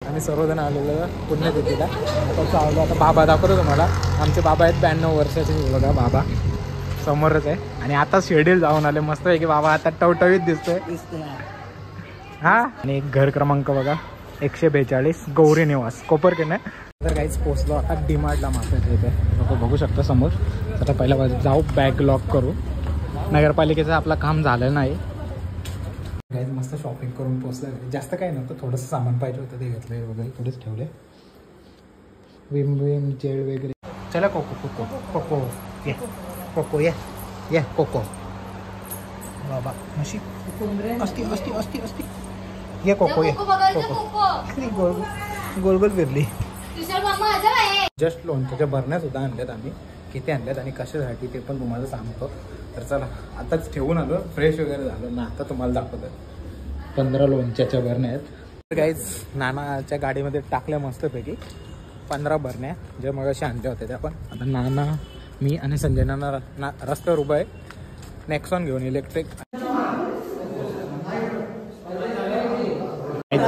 आम्ही सर्वजण आलेलो पुण्यतिथीला. आता चाललो आता बाबा दाखवतो तुम्हाला. आमचे बाबा आहेत 92 वर्षाचे बघा बाबा समोरच आहे. आणि आता शेड्यूल जाऊन आले मस्त आहे की बाबा आता टवटवीत दिसतोय हा. आणि एक घर क्रमांक बघा 142 गौरी निवास कोपरकेन आहे. तर काहीच पोचलो आता डीमार्टला मार्केट इथे लोक बघू शकता समोर. आता पहिल्या बाजू जाऊ बॅग लॉक करू. नगरपालिकेचं आपलं काम झालं नाही. काहीच मस्त शॉपिंग करून पोचलं. जास्त काही नव्हतं थोडंसं सामान पाहिजे होतं ते घेतलं वगैरे थोडेच ठेवले. विम जेल वगैरे. चला कोको कोको कोको ये कोको ये कोको बाबा मशी अस्ती अस्ती अस्ती अस्ती ये कोको ये कोको गोल गोल फिरली. जस्ट लोणच्याच्या भरण्या सुद्धा आणल्यात आम्ही. किती आणल्यात आणि कशासाठी ते पण तुम्हाला सांगतो. तर चला आताच ठेवून आलो फ्रेश वगैरे झालो ना. आता तुम्हाला दाखवतो 15 लोणच्याच्या भरण्या आहेत. तर काहीच नानाच्या गाडीमध्ये टाकल्या मस्तपैकी 15 भरण्या जे मग अशा आणल्या होत्या त्या. पण आता नाना मी आणि संजय नाना रस्त्यावर उभं आहे नेक्सॉन घेऊन इलेक्ट्रिक.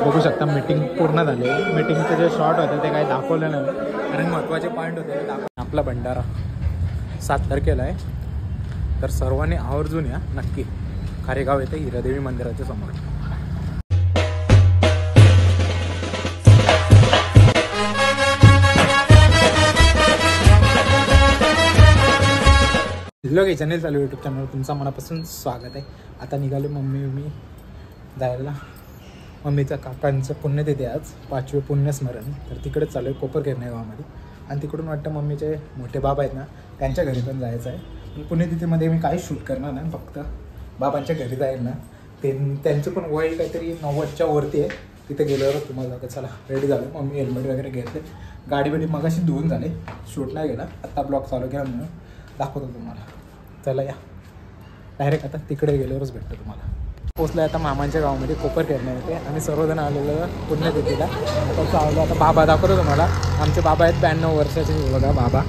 बघू शकता मीटिंग पूर्ण झाली. मीटिंगचे जे शॉर्ट होते ते काही दाखवलं नाही कारण महत्त्वाचे पॉईंट होते ते दाखव. आपला भंडारा 7 तारखेला आहे. तर सर्वांनी आवर्जून या नक्की. खारेगाव येथे हिरादेवी मंदिराच्या समोर. हॅलो काही चॅनल चालू यूट्यूब चॅनल तुमचं मनापासून स्वागत आहे. आता निघाले मम्मी जायला. मम्मीच्या काकांचं पुण्यतिथी आज 5वे पुण्यस्मरण. तर तिकडे चालू आहे कोपरकेन गावामध्ये. आणि तिकडून वाटतं मम्मीचे मोठे बाबा आहेत ना त्यांच्या घरी पण जायचं आहे. पुण्यतिथीमध्ये मी काहीच शूट करणार नाही फक्त बाबांच्या घरी जाईल ना. त्यांचं पण वय काहीतरी 90च्या वरती आहे. तिथे गेल्यावर तुम्हाला दाखवतो. चला रेडी झालं. मम्मी हेल्मेट वगैरे घेतले. गाडी मगाशी धुवून झाले. शूट नाही गेला आत्ता ब्लॉग चालू केला म्हणून दाखवतो तुम्हाला. चला या डायरेक्ट आता तिकडे गेल्यावरच भेटतं तुम्हाला. पोचलं आता मामांच्या गावामध्ये कोपरकेन येते. आम्ही सर्वजण आलेलो पुण्यतिथीला. आता चाललो आता बाबा दाखवतो तुम्हाला. आमचे बाबा आहेत 92 वर्षाचे बघा बाबा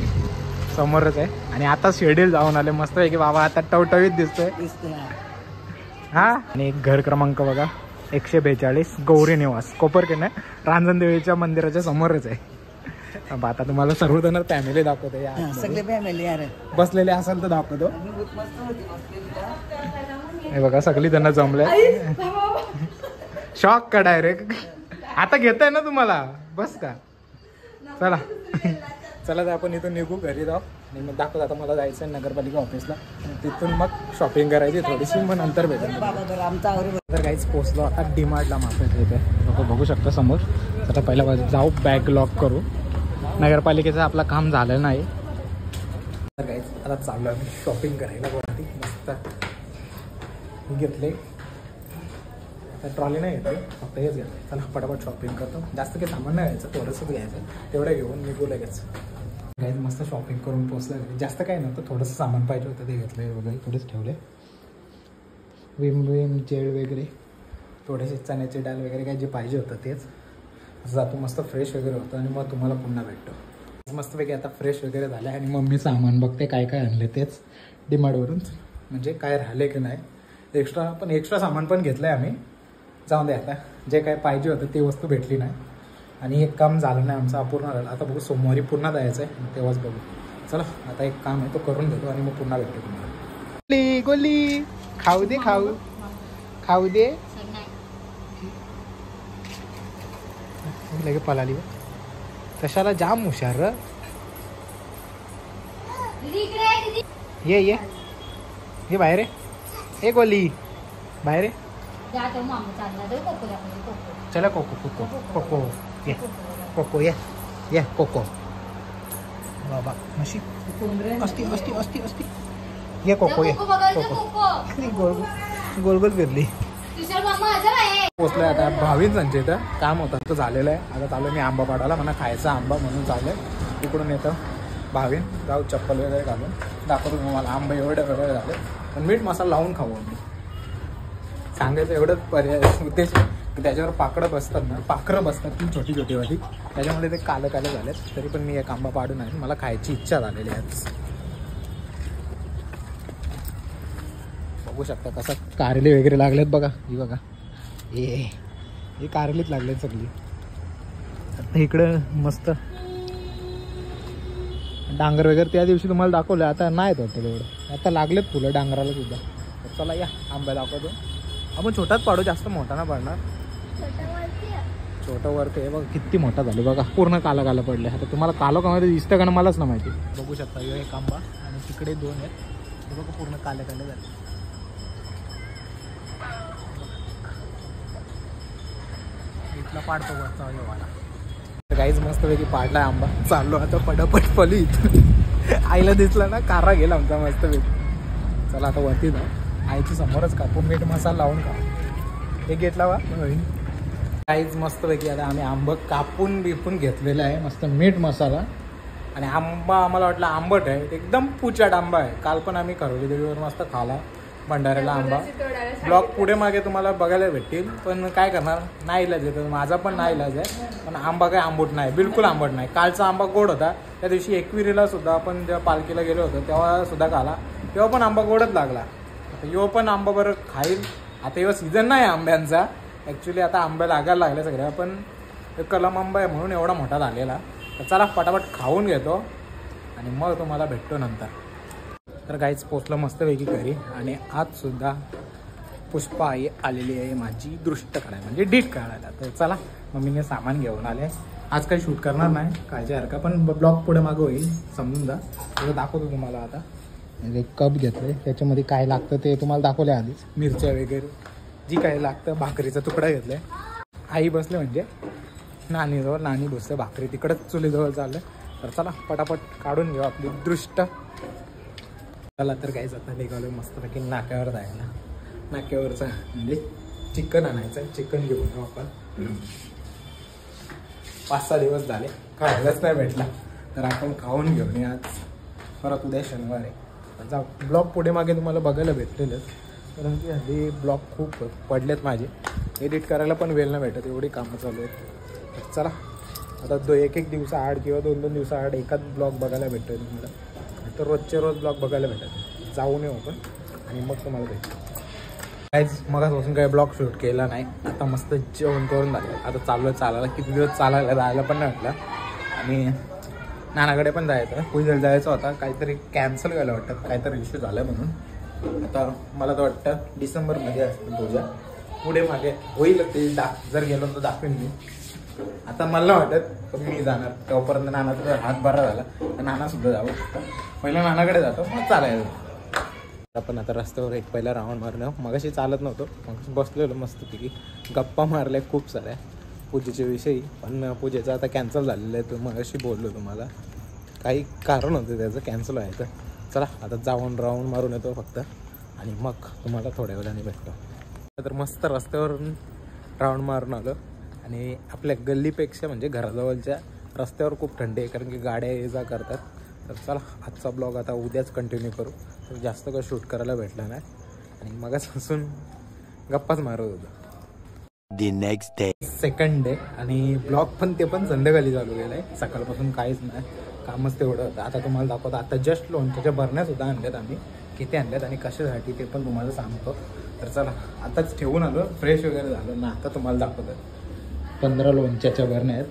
समोरच आहे. आणि आता शेड्यूल जाऊन आले मस्त आहे की बाबा आता टवटवीत दिसतोय हा. आणि एक घर क्रमांक बघा 142 गौरी निवास कोपरकेन आहे. रांजणदेवीच्या मंदिराच्या समोरच आहे. आता तुम्हाला सर्वजण फॅमिली दाखवते. सगळे फॅमिली बसलेले असेल तर दाखवतो. हे बघा सगळी जण जमले. शॉक का डायरेक्ट आता घेताय ना तुम्हाला बस का. चला चला तर आपण इथून निघू घरी जाऊ. आणि मग दाखवतो आता मला जायचं आहे नगरपालिका ऑफिसला. तिथून मग शॉपिंग करायची थोडीशी मग नंतर भेटेल. तर काहीच पोचलो आता डीमार्टला मार्केट येते लोक बघू शकता समोर. आता पहिल्या बाजू जाऊ बॅग लॉक करू. नगरपालिकेचं आपलं काम झालं नाही. तर काहीच आता चाललो आम्ही शॉपिंग करायला. गुवाहाटी मस्त घेतले. ट्रॉली नाही घेतली फक्त हेच घेतलं. चला पटापट शॉपिंग करतो. जास्त काही सामान नाही घ्यायचं थोडंसंच घ्यायचं. तेवढं घेऊन निघू लगेच. काहीच मस्त शॉपिंग करून पोचलं. जास्त काही नव्हतं थोडंसं सामान पाहिजे होतं ते घेतलं वगैरे थोडेच ठेवले. विम जेल वगैरे थोडेसे चण्याची डाळ वगैरे काय जे पाहिजे होतं तेच. जातो मस्त फ्रेश वगैरे होतं आणि मग तुम्हाला पुन्हा भेटतो. मस्तपैकी आता फ्रेश वगैरे झालं. आणि मम्मी सामान बघते काय काय आणले तेच डीमार्टवरून. म्हणजे काय राहिले की नाही एक्स्ट्रा सामान पण घेतलं आहे आम्ही. जाऊन दे आता जे काय पाहिजे होतं ते वस्तू भेटली नाही. आणि एक काम झालं नाही आमचं अपूर्ण झालं. आता बघू सोमवारी पुन्हा जायचं आहे तेव्हाच बघू. चला आता एक काम आहे तो करून देतो आणि मग पुन्हा भेटतो तुम्हाला. गोली खाऊ दे खाऊ दे लगे पळाली. तशाला जाम हुशार. ये बाहेर ये गोली बाहेर. चला कोको कोको कोको ये कोको ये कोको बाबा मशी अस्ती अस्ती अस्ती अस्ती ये कोको ये कोको गोल गोल फिरली. पोचलोय आता भावींचं इथं काम होतं तो झालेलं आहे. आता चालू मी आंबा पाडायला मला खायचा आंबा म्हणून चाललंय. इकडून येतं भावीन जाऊ चप्पल वगैरे घालून दाखवतो मला. आंबा एवढे वेगळे झाले पण मीठ मसाला लावून खाऊ आम्ही. सांगायचं एवढंच पर्याय उद्देश त्याच्यावर पाखरं बसतात ती छोटी छोटी वाली. त्याच्यामुळे ते काले झालेत. तरी पण मी एक आंबा पाडून आहे. मला खायची इच्छा झालेली आहे. बघू शकता कसं कारली वगैरे लागलेत बघा. ही बघा हे कारलीच लागलेत सगळी. इकडं मस्त डांगर वगैरे त्या दिवशी तुम्हाला दाखवलं, आता नाहीत वाटतं तेवढं, आता लागलेत फुलं डांगराला सुद्धा. तर चला या आंबा दाखवतो. आपण छोटाच पाडू, जास्त मोठा ना पडणार. छोटं वरती आहे बघा, किती मोठा झालं बघा, पूर्ण काला काला पडले. आता तुम्हाला कालो का दिसतं का ना मलाच ना माहिती. बघू शकता हे एक आंबा आणि तिकडे 2 आहेत, हे बघा पूर्ण काले काले झाले. इथला पाडतो वरचा वाला. काहीच मस्तपैकी पाडला आंबा. चाललो आता पटापट पली इथं. आईला दिसला ना कारा गेला आमचा मस्तपैकी. चला आता वरती जाऊ, आईची समोरच कापून मीठ मसाला लावून खा. हे गेट लावा. काहीच मस्तपैकी आता आम्ही आंबा कापून बिपून घेतलेला आहे, मस्त मीठ मसाला. आणि आंबा आम्हाला वाटलं आंबट आहे, एकदम पुचाट आंबा आहे. काल पण आम्ही खरोली देवीवर मस्त खाला भंडाऱ्याला आंबा. ब्लॉग पुढे मागे तुम्हाला बघायला भेटतील, पण काय करणार, नाही इलाज आहे. माझा पण नाही इलाज आहे, पण आंबा काय आंबट नाही, बिलकुल आंबट नाही. कालचा आंबा गोड होता. त्या दिवशी एकविरीला सुद्धा आपण जेव्हा पालखीला गेलो होतो तेव्हा सुद्धा खाला, तेव्हा पण आंबा गोडच लागला. आता यो पण आंबा बरं खाईल. आता येवा सीझन नाही आंब्यांचा ॲक्च्युली, आता आंबे लागायला लागले सगळ्या, पण कलम आंबा आहे म्हणून एवढा मोठा झालेला. तर चला पटापट खाऊन घेतो आणि मग तुम्हाला भेटतो नंतर. तर काहीच पोचलं मस्तपैकी घरी. आणि आजसुद्धा पुष्पा आई आलेली आहे माझी दृष्ट काढायला, म्हणजे डीट काढायला. तर चला मम्मीने सामान घेऊन आले. आज काही शूट करणार नाही कायच्या हरका, पण ब्लॉग पुढे मागं होईल, समजून जा. थोडं दाखवतो तुम्हाला. आता एक कप घेतलं, त्याच्यामध्ये काय लागतं ते तुम्हाला दाखवलं आधीच. मिरच्या वगैरे जी काही लागतं, भाकरीचा तुकडा घेतलाय. आई बसले म्हणजे नानीजवळ, नानी बसते भाकरी तिकडंच चुलीजवळ चाललं. तर चला पटापट काढून घेऊ आपली दृष्ट. चला तर काहीच आता निघालो मस्तपैकी नाक्यावर जायला. नाक्यावरचं म्हणजे चिकन आणायचं, चिकन घेऊन येऊ आपण. 5-6 दिवस झाले खायलाच नाही भेटला, तर आपण खाऊन घेऊन ये आज. परत उद्या शनिवार आहे. जाऊ ब्लॉग पुढे मागे तुम्हाला बघायला भेटलेलंच, कारण की हल्ली ब्लॉग खूप पडलेत माझे. एडिट करायला पण वेळ नाही भेटत, एवढी कामं चालू आहेत. तर चला आता एक दिवसाआड किंवा 2-2 दिवसाआड एकाच ब्लॉग बघायला भेटतो तुम्हाला. तर रोजचे रोज ब्लॉग बघायला भेटत. जाऊन येऊ आपण आणि मग तुम्हाला भेटतो. काहीच मगाचपासून काही ब्लॉग शूट केला नाही. आता मस्त जेवण करून झालं, आता चालू चालायला. किती दिवस चालायला जायला पण नाही म्हटलं. आणि नानाकडे पण जायचं, पुढे जायचं होता, काहीतरी कॅन्सल व्हायला वाटतं, काहीतरी इश्यू झाला म्हणून. आता मला तर वाटतं डिसेंबरमध्ये असतं पूजा, पुढे मागे होईल ते. जर गेलो तर दाखवेन मी. आता मला वाटत मी जाणार, तेव्हापर्यंत नानाचा हात बरा झाला तर नानासुद्धा जाऊ. पहिला नानाकडे जातो मग चालायला. आपण आता रस्त्यावर एक पहिला राऊंड मारलं. मगाशी चालत नव्हतो, मग बसलेलो मस्तपैकी गप्पा मारल्या खूप साऱ्या पूजेच्या विषयी. पण पूजेचं आता कॅन्सल झालेलं आहे, तर मगाशी बोललो तुम्हाला. काही कारण होतं त्याचं कॅन्सल व्हायचं. चला आता जाऊन राऊंड मारून येतो फक्त, आणि मग तुम्हाला थोड्या वेळाने भेटतो. तर मस्त रस्त्यावरून राऊंड मारून आलो. आणि आपल्या गल्लीपेक्षा म्हणजे घराजवळच्या रस्त्यावर खूप थंडी आहे, कारण की गाड्या ये जा करतात. तर चला आजचा ब्लॉग आता उद्याच कंटिन्यू करू. तर जास्त काही शूट करायला भेटलं नाही, आणि मगाचपासून गप्पाच मारत होतो. The next day. Second day, आणि ब्लॉग पण ते पण संध्याकाळी चालू केलं आहे. सकाळपासून काहीच नाही, कामच तेवढं होतं. आता तुम्हाला दाखवतो. आता जस्ट लोणच्याच्या बरण्यासुद्धा आणल्यात आम्ही, किती आणल्यात आणि कशासाठी ते पण तुम्हाला सांगतो. तर चला आताच ठेवून आलो, फ्रेश वगैरे झालो ना, आता तुम्हाला दाखवतो. 15 लोणच्याच्या बरण्या आहेत.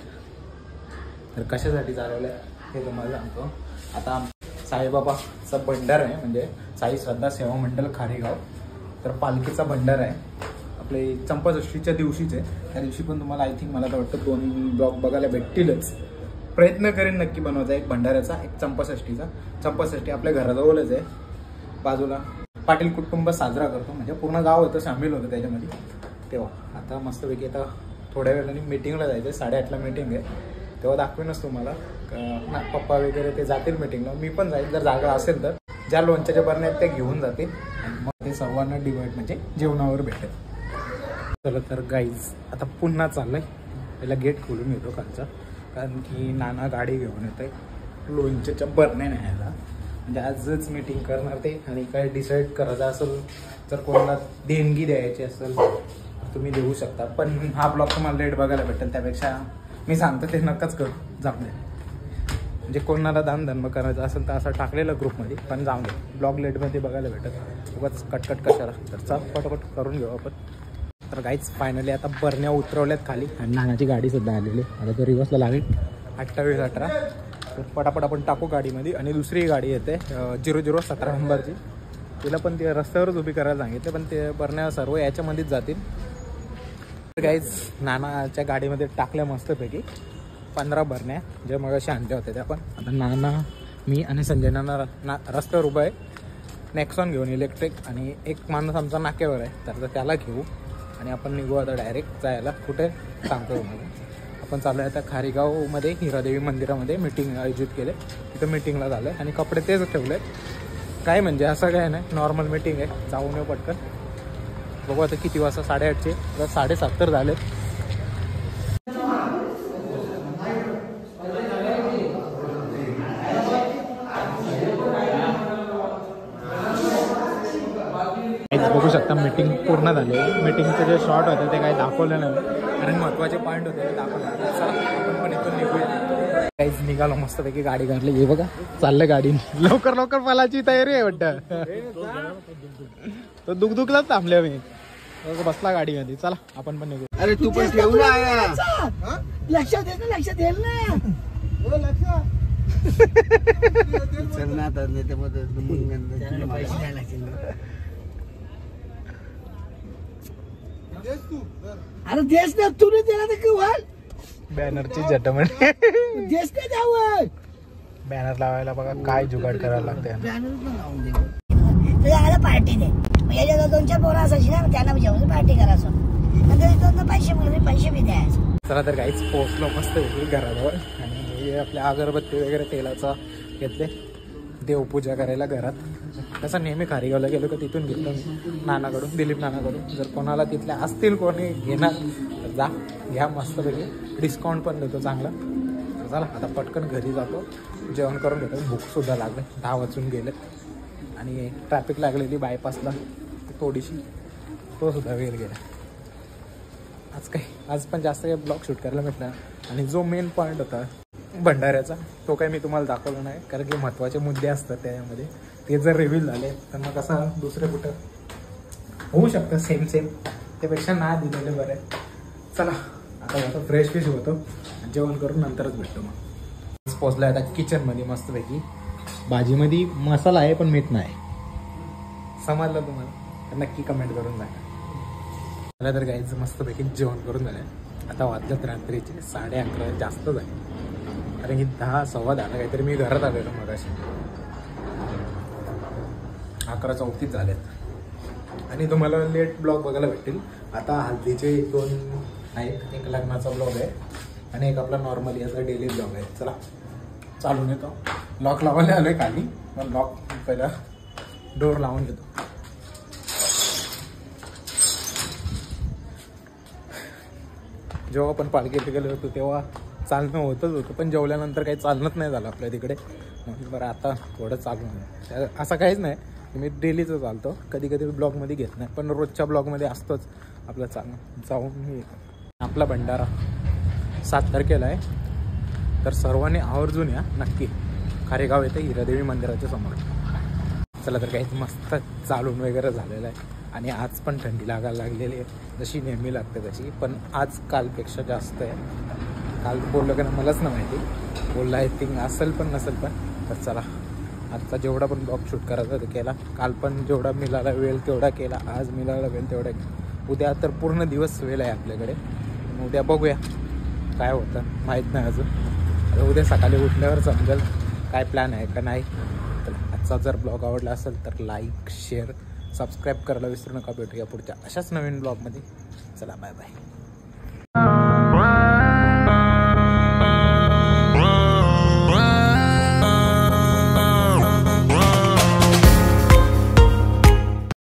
तर कशासाठी चालवल्या हे तुम्हाला सांगतो. आता साईबाबाचा भंडार आहे, म्हणजे साई श्रद्धा सेवा मंडळ खारेगाव. तर पालखीचा भंडार आहे आपले चंपाषष्ठीच्या दिवशीच आहे. त्या दिवशी पण तुम्हाला आय थिंक मला तर वाटतं 2 ब्लॉग बघायला भेटतीलच. प्रयत्न करेन नक्की बनवायचा, एक भंडाऱ्याचा, एक चंपाषष्ठीचा. चंपाषष्ठी आपल्या घराजवळच आहे, बाजूला पाटील कुटुंब साजरा करतो, म्हणजे पूर्ण गाव होतं, सामील होतं त्याच्यामध्ये. तेव्हा आता मस्तपैकी आता थोड्या वेळाने मीटिंगला जायचं. 8:30ला मीटिंग आहे, तेव्हा दाखवेनच तुम्हाला. पप्पा वगैरे ते जातील मीटिंगला, मी पण जाईल जर जागा असेल तर. ज्या लोणच्याच्या बरण्या आहेत त्या घेऊन जातील, आणि मग ते सर्वांना डिवाईड म्हणजे जेवणावर भेटेल. चला तर गाईज आता पुन्हा चाललंय. पहिला गेट खोलून येतो खालचा, कारण की नाना गाडी घेऊन येत आहे लोणच्याच्या बरण्या न्यायला. म्हणजे आजच मीटिंग करणार ते, आणि काय डिसाईड करायचं असेल तर कोणाला देणगी द्यायची असेल तुम्ही देऊ शकता. पण हा ब्लॉग तुम्हाला लेट बघायला भेटेल, त्यापेक्षा मी सांगतो ते नक्कीच करू. जाऊ दे, म्हणजे कोणाला दान धर्म करायचं असेल तर असं टाकलेलं ग्रुपमध्ये, पण जाऊ दे, ब्लॉग लेटमध्ये बघायला भेटत. उगाच कटकट कशाला. तर चल पटापट करून घेऊ आपण. तर काहीच फायनली आता बरण्या उतरवल्यात खाली आणि नानाची गाडी सुद्धा आलेली. आता तो रिवर्सला लागेल 28-18. तर पटापट आपण टाकू गाडीमध्ये. आणि दुसरी गाडी येते 0017 नंबरची. तिला पण ते रस्त्यावरच उभी करायला सांगितले, पण ते बरण्या सर्व याच्यामध्येच जातील. तर काहीच नानाच्या गाडीमध्ये टाकल्या मस्तपैकी 15 बरण्या, जे मग शांत होते त्या. पण आता नाना, मी आणि संजय नाना रस्त्यावर उभं आहे नेक्सॉन घेऊन इलेक्ट्रिक. आणि एक माणूस आमचा नाक्यावर आहे, तर त्याला घेऊ आणि आपण निघू आता डायरेक्ट जायला. कुठे सांगतो तुम्हाला. आपण चालू आहे आता खारीगावमध्ये हिरादेवी मंदिरामध्ये मीटिंग आयोजित केले. तिथं मीटिंगला झालं आहे आणि कपडे तेच ठेवले. काय म्हणजे असं काय नाही, नॉर्मल मीटिंग आहे. जाऊन येऊ पटकन. बघू आता किती वाजता, 8:30चे, तर 7:30 तर झालेत. बघू शकता मीटिंग पूर्ण झाली. मीटिंगचे जे शॉर्ट होते ते काही दाखवले नाही, कारण महत्त्वाचे पॉईंट होते ते दाखवले. आपण पण इथून निघूया. काहीच निघालो मस्तपैकी. गाडी काढली, हे बघा चाललं गाडी. लवकर लवकर पलाची तयारी आहे वाटतं. तो दुखलाच थांबले मी, बसला गाडीमध्ये. चला आपण पण निघू. अरे तू पण ठेवू ना, लक्षात येत ना, लक्षात येईल ना. चल ना आता त्यामध्ये पैसे द्यायला लागतील. अरे देश ना, तू नाही दिला तर किंवाल बॅनरची जटमण. देश नाही द्यावं. बॅनर लावायला बघा काय जुगाड करायला लागते. बॅनर पण लावून दे. तुझ्या पार्टी दे. याच्या 2-4 पोरं असायची ना, त्यांना जेवण पार्टी करायचं. नंतर पैसे म्हणून पैसे बी द्यायचं. चला तर काहीच पोचलो मस्त घराजवळ. आणि आपल्या अगरबत्ती वगैरे तेलाचा घेतले, देवपूजा करायला घरात. तसं नेहमी खारीगावला गेलो का तिथून घेतलं मी नानाकडून, दिलीप नानाकडून. जर कोणाला तिथल्या असतील कोणी घेणार तर जा घ्या मस्तपैकी. डिस्काउंट पण देतो चांगला. तर चला आता पटकन घरी जातो, जेवण करून घेतो. भूकसुद्धा लागले, 10 वाजून गेले. आणि ट्रॅफिक लागलेली बायपासला थोडीशी, तो सुद्धा वेळ गेला. आज पण जास्त काही ब्लॉग शूट करायला भेटला. आणि जो मेन पॉईंट होता भंडाऱ्याचा, तो काही मी तुम्हाला दाखवला नाही, कारण की महत्त्वाचे मुद्दे असतात त्यामध्ये. ते जर रिव्हील झाले तर मग कसं दुसरे कुठं होऊ शकतं सेम त्यापेक्षा ना दिलेले बरं आहे. चला आता होतो फ्रेश होतो, जेवण करून नंतरच भेटतो. मग पोचला आता किचनमध्ये मस्तपैकी. भाजीमध्ये मसाला आहे पण मीठ नाही. समजलं तुम्हाला तर नक्की कमेंट करून सांगा. मला तर गायचं मस्तपैकी जेवण करून झालं. आता वाजल्यात रात्रीचे 11:30, जास्त झाले. कारण की 10-10:15 काहीतरी मी घरात आलेलो मगाशी. 11:34 झालेत. आणि तुम्हाला लेट ब्लॉग बघायला भेटतील. आता हल्दीचे 2 आहेत, एक लग्नाचा ब्लॉग आहे आणि एक आपला नॉर्मली याचा डेली ब्लॉग आहे. चला चालून येतो. लॉक लावायला आलोय खाली, पण लॉक पहिला डोर लावून घेतो. जेव्हा आपण पालखीला गेलो होतो तेव्हा चालणं होतच होतं, पण जेवल्यानंतर काही चालणंच नाही झालं आपल्या तिकडे. बरं आता थोडं चालू असं काहीच नाही. मी डेलीचं चालतो, कधी कधी ब्लॉगमध्ये घेत नाही, पण रोजच्या ब्लॉगमध्ये असतोच आपलं चालणं. जाऊन आपला भंडारा 7 तारखेला आहे, तर सर्वांनी आवर्जून या नक्की. खारेगाव येते हिरादेवी मंदिराच्या समोर. चला तर काहीच मस्त चालून वगैरे झालेलं आहे. आणि आज पण थंडी लागायला लागलेली आहे, जशी नेहमी लागते तशी, पण आज कालपेक्षा जास्त आहे. काल बोललं का ना मलाच नाही माहिती, बोलला आय थिंक असेल पण नसेल पण. तर चला आजचा जेवढा पण ब्लॉग शूट करायचा ते केला. काल पण जेवढा मिळाला वेळ तेवढा केला, आज मिळाला वेळ तेवढा केला. उद्या तर पूर्ण दिवस वेळ आहे आपल्याकडे. उद्या बघूया काय होतं, माहीत नाही अजून. आता उद्या सकाळी उठल्यावर समजेल काय प्लॅन आहे का नाही. तर आजचा जर ब्लॉग आवडला असेल तर लाईक, शेअर, सबस्क्राईब करायला विसरू नका. भेटूया पुढच्या अशाच नवीन ब्लॉगमध्ये. चला बाय बाय.